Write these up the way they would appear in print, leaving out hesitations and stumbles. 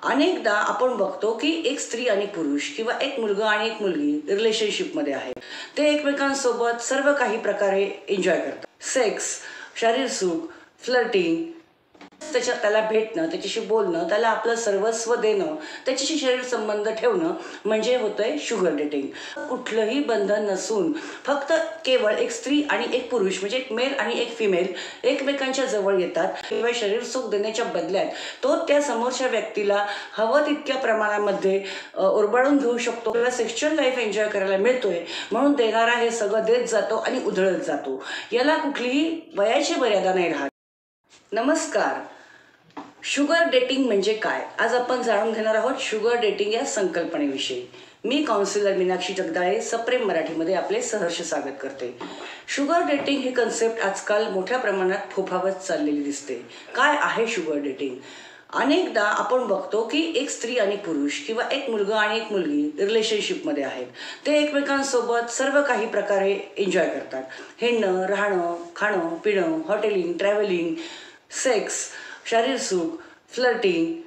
अनेकदा आपण बघतो की एक स्त्री आणि पुरुष किंवा एक मुलगा आणि एक मुलगी रिलेशनशिपमध्ये आहे. ते एकमेकांसोबत सर्व काही प्रकारे एन्जॉय करतात. सेक्स, शारीर सुख, फ्लर्टिंग, त्याला भेटणं, त्याच्याशी बोलणं, त्याला आपलं सर्वस्व देणं, त्याच्याशी शरीर संबंध ठेवणं म्हणजे होतंय शुगर डेटिंग. कुठलंही बंधन नसून फक्त केवळ एक स्त्री आणि एक पुरुष म्हणजे एक मेल आणि एक फिमेल एकमेकांच्या जवळ येतात किंवा शरीर सुख देण्याच्या बदल्यात तो त्या समोरच्या व्यक्तीला हवं तितक्या प्रमाणामध्ये उरबाळून घेऊ शकतो किंवा सेक्शुअल लाईफ एन्जॉय करायला मिळतोय म्हणून देणारा हे सगळं देत जातो आणि उधळत जातो. याला कुठलीही वयाची मर्यादा नाही राहत. नमस्कार. शुगर डेटिंग म्हणजे काय आज आपण जाणून घेणार आहोत. शुगर डेटिंग या संकल्पनेविषयी मी काउन्सिलर मीनाक्षी जगदाळे सप्रेम मराठीमध्ये आपले सहर्ष स्वागत करते. शुगर डेटिंग ही कन्सेप्ट आजकाल मोठ्या प्रमाणात फोफावत चाललेली दिसते. काय आहे शुगर डेटिंग? अनेकदा आपण बघतो की एक स्त्री आणि पुरुष किंवा एक मुलगा आणि एक मुलगी रिलेशनशिपमध्ये आहेत. ते एकमेकांसोबत सर्व काही प्रकारे एन्जॉय करतात. हिंडणं, राहणं, खाणं, पिणं, हॉटेलिंग, ट्रॅव्हलिंग, सेक्स, शारीर सुख, फ्लर्टिंग,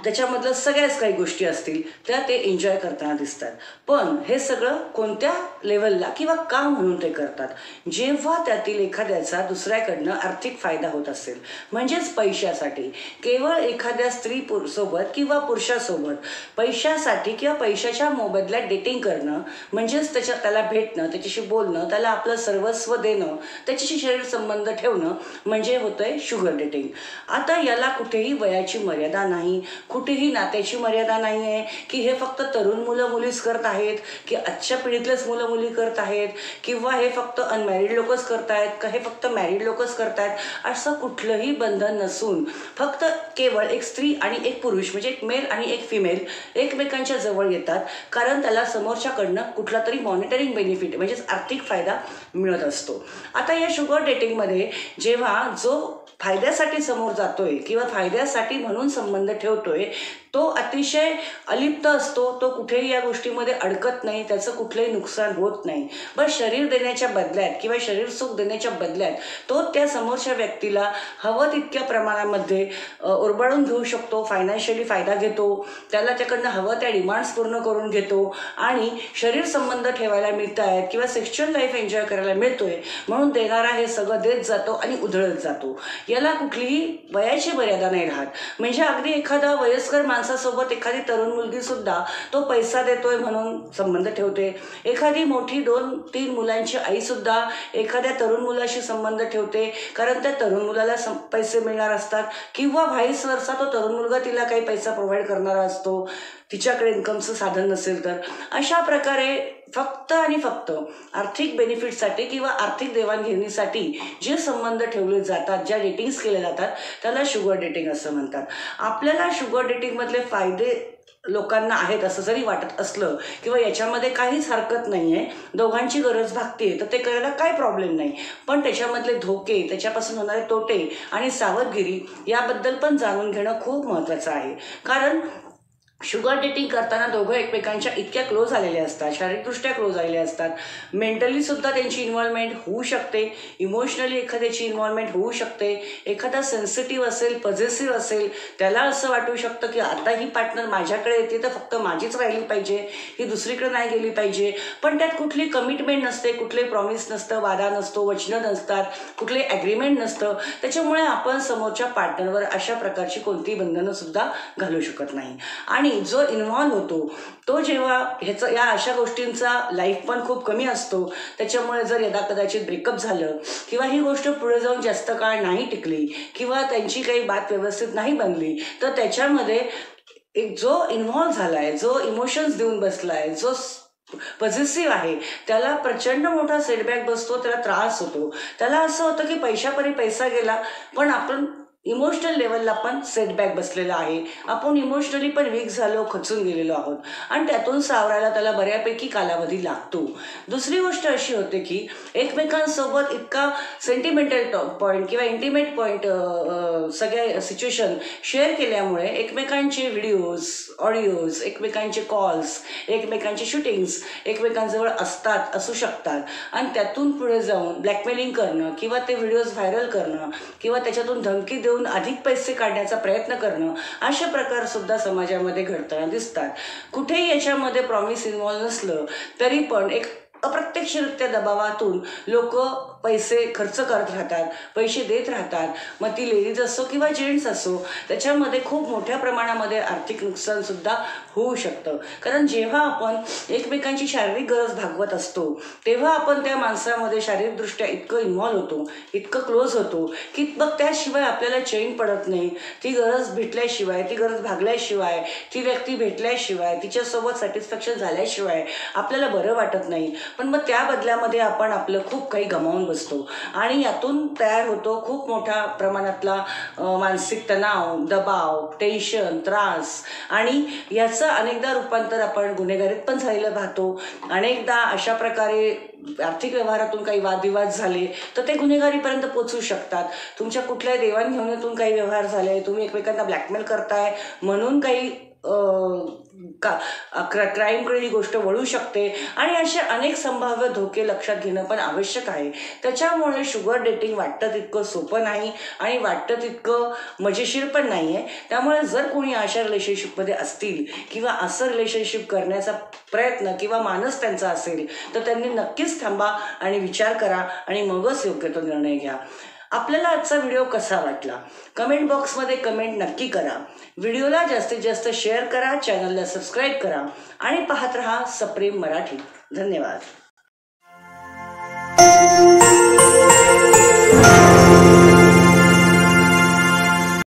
त्याच्यामधलं सगळ्याच काही गोष्टी असतील त्या ते एन्जॉय करताना दिसतात. पण हे सगळं कोणत्या लेवलला किंवा का म्हणून ते करतात? जेव्हा त्यातील एखाद्याचा दुसऱ्याकडनं आर्थिक फायदा होत असेल म्हणजेच पैशासाठी. केवळ एखाद्या स्त्री सोबत किंवा पुरुषासोबत पैशासाठी किंवा पैशाच्या मोबदल्यात डेटिंग करणं म्हणजेच त्याला भेटणं, त्याच्याशी बोलणं, त्याला आपलं सर्वस्व देणं, त्याच्याशी शरीर संबंध ठेवणं म्हणजे होतंय शुगर डेटिंग. आता याला कुठेही वयाची मर्यादा नाही, कुठेही नात्याची मर्यादा नाही आहे की हे फक्त तरुण मुलं मुलीच करत आहेत की आजच्या पिढीतलेच मुलं मुली करत आहेत किंवा हे फक्त अनमॅरिड लोकच करत आहेत का हे फक्त मॅरिड लोकच करत आहेत. असं कुठलंही बंधन नसून फक्त केवळ एक स्त्री आणि एक पुरुष म्हणजे एक मेल आणि एक फिमेल एकमेकांच्या जवळ येतात कारण त्याला समोरच्याकडनं कुठला तरी मॉनिटरिंग बेनिफिट म्हणजेच आर्थिक फायदा मिळत असतो. आता या शुगर डेटिंगमध्ये जेव्हा जो फायद्यासाठी समोर जातोय किंवा फायद्यासाठी म्हणून संबंध ठेवतोय तो अतिशय अलिप्त असतो. तो कुठेही या गोष्टीमध्ये अडकत नाही, त्याचं कुठलंही नुकसान होत नाही. बस शरीर देण्याच्या बदल्यात किंवा शरीर सुख देण्याच्या बदल्यात तो त्या समोरच्या व्यक्तीला हवं तितक्या प्रमाणामध्ये उरबाळून घेऊ शकतो, फायनान्शियली फायदा घेतो, त्याला त्याकडनं हवं त्या डिमांड्स पूर्ण करून घेतो आणि शरीर संबंध ठेवायला मिळत आहेत किंवा सेक्शुअल लाईफ एन्जॉय करायला मिळतोय म्हणून देणारा हे सगळं देत जातो आणि उधळत जातो. याला कुठलीही वयाची मर्यादा नाही राहत. म्हणजे अगदी एखादा वयस्कर माणसासोबत एखादी तरुण मुलगी सुद्धा तो पैसा देतोय म्हणून संबंध ठेवते. एखादी मोठी 2-3 मुलांची आई सुद्धा एखाद्या तरुण मुलाशी संबंध ठेवते कारण त्या तरुण मुलाला पैसे मिळणार असतात किंवा व्हाईस वर्सा तो तरुण मुलगा तिला काही पैसा प्रोव्हाइड करणारा असतो तिच्याकडे इन्कमचं साधन नसेल तर. अशा प्रकारे फक्त आणि फक्त आर्थिक बेनिफिटसाठी किंवा आर्थिक देवाणघेणीसाठी जे संबंध ठेवले जातात, ज्या डेटिंग्स केल्या जातात त्याला शुगर डेटिंग असं म्हणतात. आपल्याला शुगर डेटिंगमधले फायदे लोकांना आहेत असं जरी वाटत असलं किंवा याच्यामध्ये काहीच हरकत नाही आहे, दोघांची गरज भागते तर ते करायला काय प्रॉब्लेम नाही. पण त्याच्यामधले धोके, त्याच्यापासून होणारे तोटे आणि सावधगिरी याबद्दल पण जाणून घेणं खूप महत्त्वाचं आहे. कारण शुगर डेटिंग करताना दोघं एकमेकांच्या इतक्या क्लोज आलेले असतात, शारीरिकदृष्ट्या क्लोज आलेले असतात, मेंटली सुद्धा त्यांची इन्व्हॉल्वमेंट होऊ शकते, इमोशनली एखाद्याची इन्व्हॉल्वमेंट होऊ शकते. एखादा सेन्सिटिव्ह असेल, पॉझिटिव्ह असेल, त्याला असं वाटू शकतं की आता ही पार्टनर माझ्याकडे येते तर फक्त माझीच राहिली पाहिजे, ही दुसरीकडे नाही गेली पाहिजे. पण त्यात कुठली कमिटमेंट नसते, कुठले प्रॉमिस नसतं, वादा नसतो, वचनं नसतात, कुठले ॲग्रीमेंट नसतं. त्याच्यामुळे आपण समोरच्या पार्टनरवर अशा प्रकारची कोणती बंधनं सुद्धा घालू शकत नाही. आणि जो इन्व्हॉल्व होतो तो जेव्हा या अशा गोष्टींचा लाईफ पण खूप कमी असतो. त्याच्यामुळे जर यदा कदाचित ब्रेकअप झालं किंवा ही गोष्ट पुढे जाऊन जास्त काळ नाही टिकली किंवा त्यांची काही बात व्यवस्थित नाही बनली तर त्याच्यामध्ये एक जो इन्व्हॉल्व झालाय, जो इमोशन्स देऊन बसलाय, जो पॉझिटिव्ह आहे त्याला प्रचंड मोठा सेटबॅक बसतो, त्याला त्रास होतो. त्याला असं होतं की पैशापरी पैसा गेला पण आपण इमोशनल लेवलला पण सेटबॅक बसलेला आहे, आपण इमोशनली पण वीक झालो, खचून गेलेलो आहोत आणि त्यातून सावरायला त्याला बऱ्यापैकी कालावधी लागतो. दुसरी गोष्ट अशी होते की एकमेकांसोबत इतका सेंटिमेंटल पॉईंट किंवा इंटिमेट पॉईंट सगळ्या सिच्युएशन शेअर केल्यामुळे एकमेकांचे व्हिडिओज, ऑडिओज, एकमेकांचे कॉल्स, एकमेकांचे शूटिंग्स एकमेकांजवळ असू शकतात आणि त्यातून पुढे जाऊन ब्लॅकमेलिंग करणं किंवा ते व्हिडिओज व्हायरल करणं किंवा त्याच्यातून धमकी देऊन अधिक पैसे काढण्याचा प्रयत्न करणं, अशा प्रकार सुद्धा समाजामध्ये घडताना दिसतात. कुठेही याच्यामध्ये प्रॉमिस इन्व्हॉल्व नसलं तरी पण एक अप्रत्यक्षरित्या दबावातून लोक पैसे खर्च करत राहतात, पैसे देत राहतात. मग ती लेडीज असो किंवा जेंट्स असो, त्याच्यामध्ये खूप मोठ्या प्रमाणामध्ये आर्थिक नुकसान सुद्धा होऊ शकतं. कारण जेव्हा आपण एकमेकांची शारीरिक गरज भागवत असतो तेव्हा आपण त्या माणसामध्ये शारीरिकदृष्ट्या इतकं इन्व्हॉल्व होतो, इतकं क्लोज होतो की मग त्याशिवाय आपल्याला चैन पडत नाही. ती गरज भेटल्याशिवाय, ती गरज भागल्याशिवाय, ती व्यक्ती भेटल्याशिवाय, तिच्यासोबत सॅटिस्फॅक्शन झाल्याशिवाय आपल्याला बरं वाटत नाही. पण मग त्या बदल्यामध्ये आपण आपलं खूप काही गमावून बसतो आणि यातून तयार होतो खूप मोठ्या प्रमाणातला मानसिक तणाव, दबाव, टेन्शन, त्रास आणि याचं अनेकदा रूपांतर आपण गुन्हेगारीत पण झालेलं पाहतो. अनेकदा अशा प्रकारे आर्थिक व्यवहारातून काही वादविवाद झाले तर ते गुन्हेगारीपर्यंत पोहोचू शकतात. तुमच्या कुठल्याही देवाणघेवाणीतून काही व्यवहार झाले, तुम्ही एकमेकांना ब्लॅकमेल करताय म्हणून काही क्राईमकडे ही गोष्ट वळू शकते आणि असे अनेक संभाव्य धोके लक्षात घेणं पण आवश्यक आहे. त्याच्यामुळे शुगर डेटिंग वाटतं तितकं सोपं नाही आणि वाटतं तितकं मजेशीर पण नाही आहे. त्यामुळे जर कोणी अशा रिलेशनशिपमध्ये असतील किंवा असं रिलेशनशिप करण्याचा प्रयत्न किंवा मानस त्यांचा असेल तर त्यांनी नक्कीच थांबा आणि विचार करा आणि मगच योग्य तो निर्णय घ्या. आपल्याला आजचा व्हिडिओ कसा वाटला कमेंट बॉक्समध्ये कमेंट नक्की करा. व्हिडिओला जास्तीत जास्त शेअर करा, चॅनलला सबस्क्राईब करा आणि पाहत रहा सप्रेम मराठी. धन्यवाद.